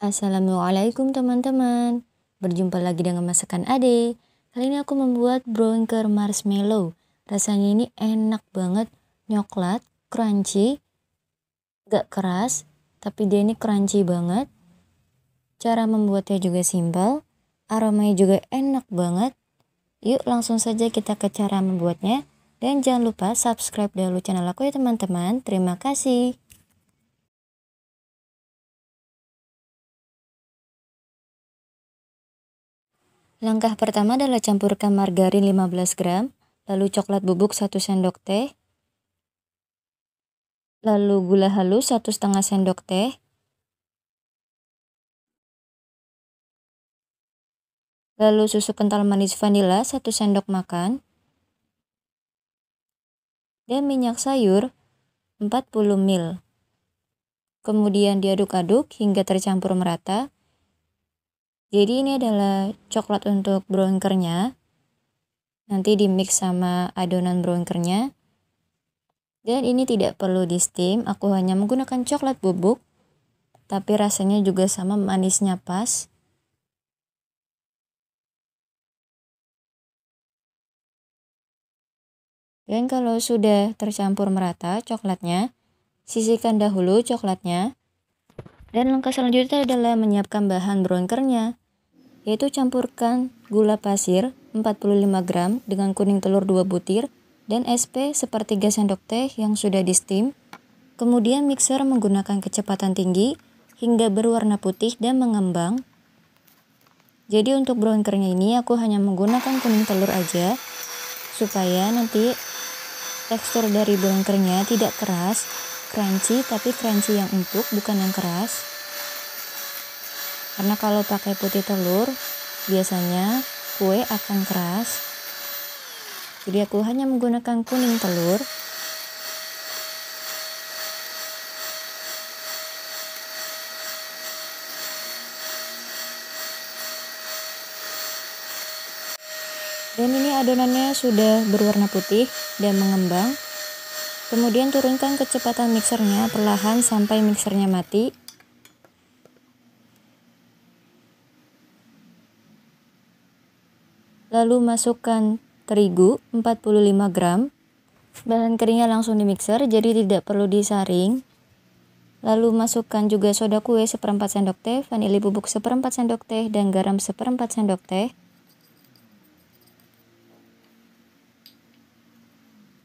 Assalamualaikum teman-teman. Berjumpa lagi dengan masakan Ade. Kali ini aku membuat brownker marshmallow. Rasanya ini enak banget, coklat, crunchy, gak keras, tapi dia ini crunchy banget. Cara membuatnya juga simpel, aromanya juga enak banget. Yuk langsung saja kita ke cara membuatnya. Dan jangan lupa subscribe dahulu channel aku ya teman-teman. Terima kasih. Langkah pertama adalah campurkan margarin 15 gram, lalu coklat bubuk 1 sendok teh, lalu gula halus 1,5 sendok teh, lalu susu kental manis vanila 1 sendok makan, dan minyak sayur 40 ml. Kemudian diaduk-aduk hingga tercampur merata. Jadi ini adalah coklat untuk brownkernya. Nanti di mix sama adonan brownkernya. Dan ini tidak perlu di steam, aku hanya menggunakan coklat bubuk. Tapi rasanya juga sama, manisnya pas. Dan kalau sudah tercampur merata coklatnya, sisihkan dahulu coklatnya. Dan langkah selanjutnya adalah menyiapkan bahan brownkernya, yaitu campurkan gula pasir 45 gram dengan kuning telur 2 butir dan SP sepertiga sendok teh yang sudah di steam. Kemudian mixer menggunakan kecepatan tinggi hingga berwarna putih dan mengembang. Jadi untuk brownkernya ini aku hanya menggunakan kuning telur aja, supaya nanti tekstur dari brownkernya tidak keras, crunchy, tapi crunchy yang empuk, bukan yang keras. Karena kalau pakai putih telur, biasanya kue akan keras. Jadi aku hanya menggunakan kuning telur. Dan ini adonannya sudah berwarna putih dan mengembang. Kemudian turunkan kecepatan mixernya perlahan sampai mixernya mati. Lalu masukkan terigu 45 gram. Bahan keringnya langsung di mixer, jadi tidak perlu disaring. Lalu masukkan juga soda kue 1/4 sendok teh, vanili bubuk 1/4 sendok teh, dan garam 1/4 sendok teh.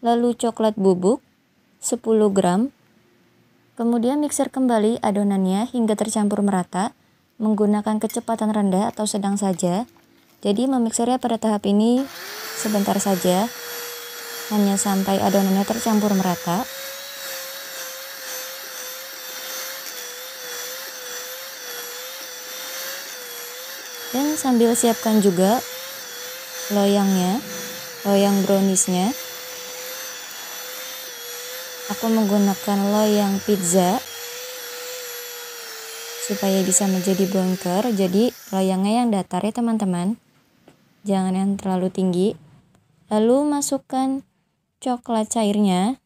Lalu coklat bubuk 10 gram. Kemudian mixer kembali adonannya hingga tercampur merata menggunakan kecepatan rendah atau sedang saja. Jadi memixernya pada tahap ini sebentar saja, hanya sampai adonannya tercampur merata. Dan sambil siapkan juga loyangnya, loyang browniesnya. Aku menggunakan loyang pizza supaya bisa menjadi brownker. Jadi loyangnya yang datar ya teman-teman, jangan yang terlalu tinggi. Lalu masukkan coklat cairnya,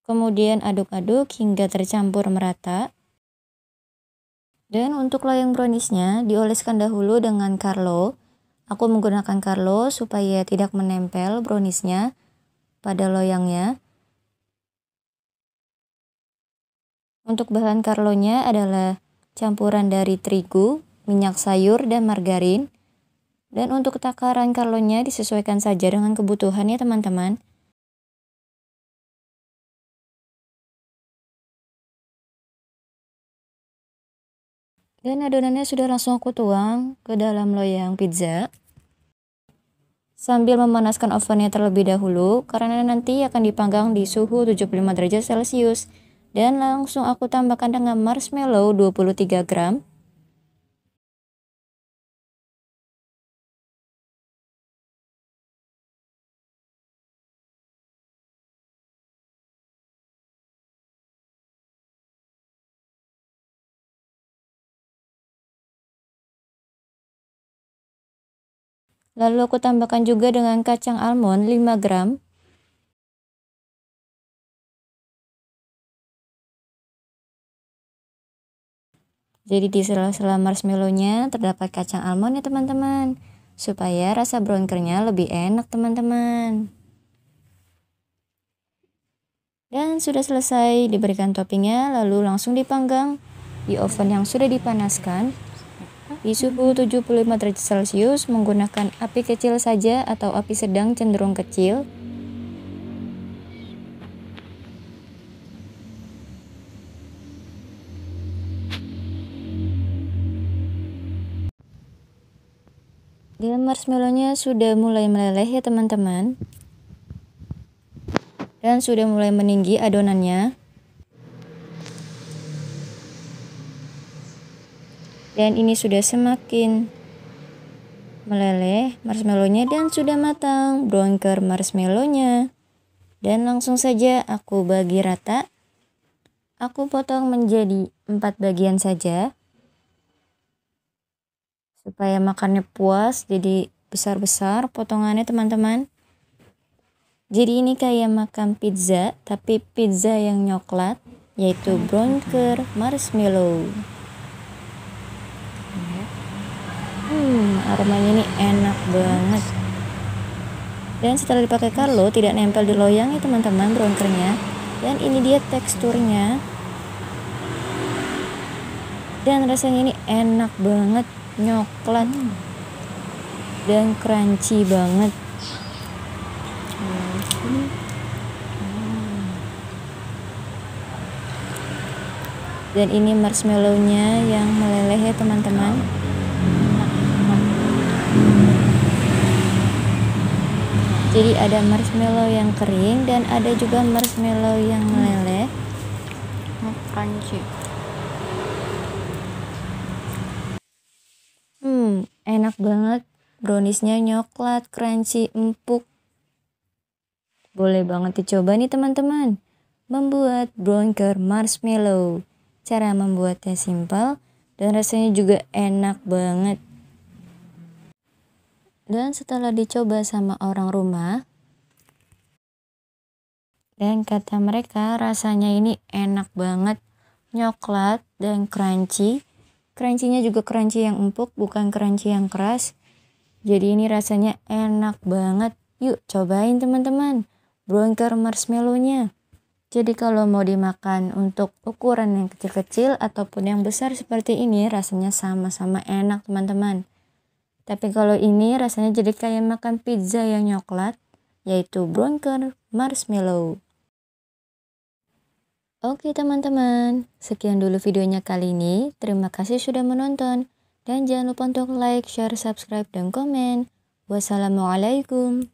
kemudian aduk-aduk hingga tercampur merata. Dan untuk loyang browniesnya dioleskan dahulu dengan Carlo. Aku menggunakan Carlo supaya tidak menempel browniesnya pada loyangnya. Untuk bahan Carlonya adalah campuran dari terigu, minyak sayur, dan margarin. Dan untuk takaran Carlonya disesuaikan saja dengan kebutuhan ya teman-teman. Dan adonannya sudah langsung aku tuang ke dalam loyang pizza. Sambil memanaskan ovennya terlebih dahulu, karena nanti akan dipanggang di suhu 75 derajat Celcius. Dan langsung aku tambahkan dengan marshmallow 23 gram. Lalu aku tambahkan juga dengan kacang almond 5 gram. Jadi di sela-sela marshmallownya terdapat kacang almond ya teman-teman, supaya rasa brownkernya lebih enak teman-teman. Dan sudah selesai diberikan toppingnya, lalu langsung dipanggang di oven yang sudah dipanaskan di suhu 75 derajat Celcius menggunakan api kecil saja atau api sedang cenderung kecil. Dan marshmallownya sudah mulai meleleh ya teman-teman, dan sudah mulai meninggi adonannya. Dan ini sudah semakin meleleh marshmallownya dan sudah matang brownker marshmallownya. Dan langsung saja aku bagi rata. Aku potong menjadi 4 bagian saja, supaya makannya puas, jadi besar-besar potongannya teman-teman. Jadi ini kayak makan pizza, tapi pizza yang coklat, yaitu brownker marshmallow. Aromanya ini enak banget. Dan setelah dipakai Carlo tidak nempel di loyang ya teman-teman brownkernya. Dan ini dia teksturnya. Dan rasanya ini enak banget, coklat dan crunchy banget. Dan ini marshmallownya yang meleleh ya teman-teman. Jadi ada marshmallow yang kering dan ada juga marshmallow yang meleleh. Crunchy. Enak banget. Browniesnya coklat, crunchy, empuk. Boleh banget dicoba nih teman-teman. Membuat brownker marshmallow. Cara membuatnya simpel dan rasanya juga enak banget. Dan setelah dicoba sama orang rumah, dan kata mereka rasanya ini enak banget, coklat dan crunchy. Crunchy-nya juga crunchy yang empuk, bukan crunchy yang keras. Jadi ini rasanya enak banget. Yuk cobain teman-teman brownker marshmallow-nya. Jadi kalau mau dimakan untuk ukuran yang kecil-kecil ataupun yang besar seperti ini, rasanya sama-sama enak teman-teman. Tapi kalau ini rasanya jadi kayak makan pizza yang coklat, yaitu brownker marshmallow. Oke teman-teman, sekian dulu videonya kali ini. Terima kasih sudah menonton. Dan jangan lupa untuk like, share, subscribe, dan komen. Wassalamualaikum.